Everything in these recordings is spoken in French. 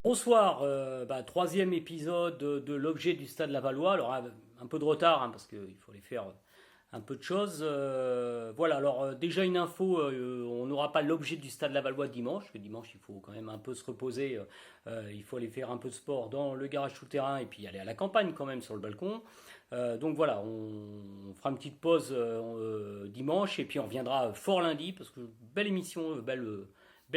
Bonsoir, troisième épisode de l'objet du Stade Lavallois. Alors un peu de retard parce qu'il fallait faire un peu de choses. Voilà, alors déjà une info, on n'aura pas l'objet du Stade Lavallois dimanche, parce que dimanche il faut quand même un peu se reposer. Il faut aller faire un peu de sport dans le garage souterrain et puis aller à la campagne quand même sur le balcon. Donc voilà, on fera une petite pause dimanche et puis on reviendra fort lundi parce que belle émission, belle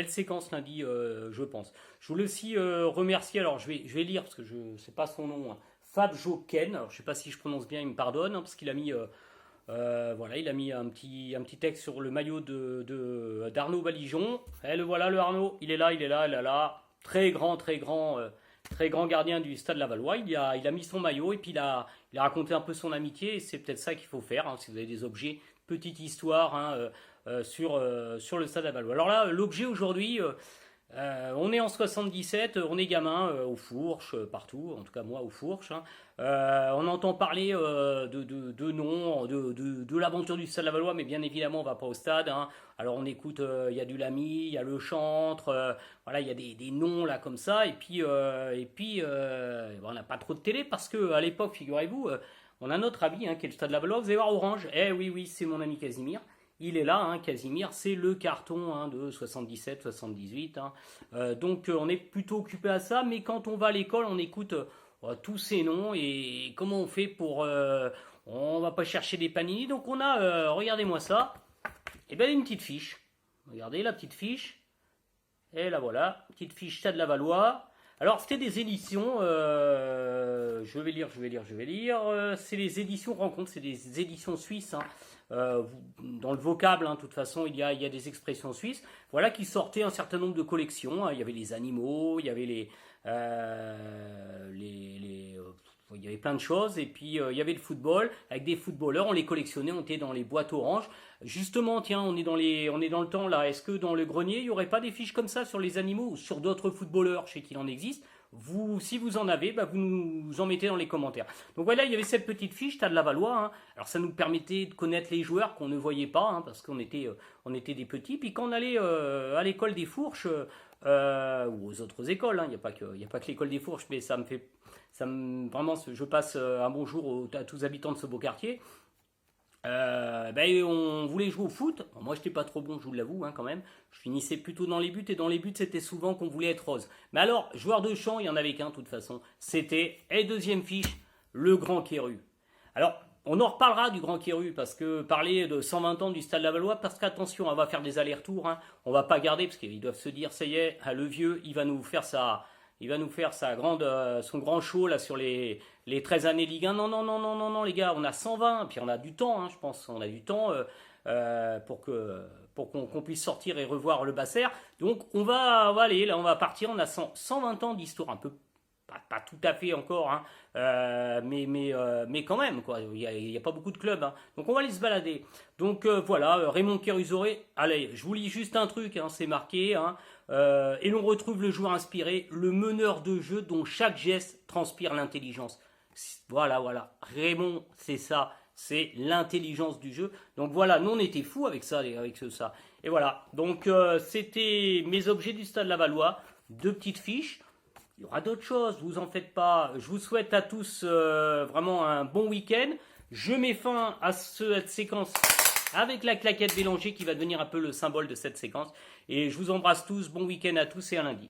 séquence lundi, je pense. Je voulais aussi remercier, alors je vais lire parce que je ne sais pas son nom, hein, Fab Joken, alors je ne sais pas si je prononce bien, il me pardonne, parce qu'il a mis, voilà, il a mis un petit texte sur le maillot d'Arnaud Balijon. Et le voilà, le Arnaud, il est là, il est là, il est là, très grand gardien du Stade Lavallois. Il a mis son maillot et puis il a raconté un peu son amitié et c'est peut-être ça qu'il faut faire, hein, si vous avez des objets, petite histoire, hein, sur le Stade Lavallois. Alors là, l'objet aujourd'hui, on est en 77, on est gamin aux Fourches, partout, en tout cas moi aux Fourches, hein. On entend parler de noms, de l'aventure du Stade Lavallois, mais bien évidemment on va pas au stade, hein. Alors on écoute, il y a du Lamy, il y a le Chantre, voilà, il y a des noms là comme ça, on n'a pas trop de télé parce que à l'époque, figurez-vous, on a notre ami, hein, qui est le Stade Lavallois, vous allez voir Orange, eh oui, oui, c'est mon ami Casimir. Il est là, hein, Casimir, c'est le carton, hein, de 77-78, hein. Donc on est plutôt occupé à ça, mais quand on va à l'école, on écoute tous ces noms et comment on fait pour... on va pas chercher des panini, donc on a, regardez-moi ça, et bien une petite fiche. Regardez la petite fiche, et là voilà, petite fiche Stade Lavallois. Alors c'était des éditions, je vais lire. C'est les éditions Rencontre, c'est des éditions suisses, hein. Dans le vocable, hein, de toute façon, il y a des expressions suisses, voilà, qui sortaient un certain nombre de collections, hein. Il y avait les animaux, il y avait il y avait plein de choses, et puis il y avait le football, avec des footballeurs, on les collectionnait, on était dans les boîtes oranges. Justement, tiens, on est dans le temps là, est-ce que dans le grenier, il n'y aurait pas des fiches comme ça sur les animaux ou sur d'autres footballeurs, je sais qu'il en existe. Vous, si vous en avez, vous nous en mettez dans les commentaires. Donc voilà, il y avait cette petite fiche, Stade Lavallois, hein. Alors ça nous permettait de connaître les joueurs qu'on ne voyait pas, hein, parce qu'on était des petits. Puis quand on allait à l'école des Fourches, ou aux autres écoles, hein, il n'y a pas que l'école des Fourches, mais vraiment, je passe un bonjour à tous les habitants de ce beau quartier. On voulait jouer au foot. Bon, moi, j'étais pas trop bon, je vous l'avoue, hein, quand même. Je finissais plutôt dans les buts, et dans les buts, c'était souvent qu'on voulait être rose. Mais alors, joueur de champ, il y en avait qu'un, de toute façon. C'était, et deuxième fiche, le Grand Quéru. Alors, on en reparlera du Grand Quéru, parce que parler de 120 ans du Stade Lavallois, parce qu'attention, on va faire des allers-retours, hein. On va pas garder, parce qu'ils doivent se dire, ça y est, le vieux, son grand show là sur les 13 années Ligue 1. Non, non, non, non, non, non, les gars, on a 120, puis on a du temps, hein, je pense. On a du temps pour qu'on puisse sortir et revoir le Basser. Donc on va aller, là, on va partir. On a 120 ans d'histoire, un peu. Pas tout à fait encore, hein, mais quand même, quoi. Il y a pas beaucoup de clubs, hein. Donc on va aller se balader. Donc voilà, Raymond Kérusoré. Allez, je vous lis juste un truc, hein, c'est marqué, hein. Et l'on retrouve le joueur inspiré, le meneur de jeu dont chaque geste transpire l'intelligence. Voilà, voilà. Raymond, c'est ça. C'est l'intelligence du jeu. Donc voilà, nous on était fous avec ça, ça. Et voilà. Donc c'était mes objets du Stade Lavallois. Deux petites fiches. Il y aura d'autres choses, vous en faites pas. Je vous souhaite à tous vraiment un bon week-end. Je mets fin à cette séquence avec la claquette Bélanger qui va devenir un peu le symbole de cette séquence. Et je vous embrasse tous, bon week-end à tous et à lundi.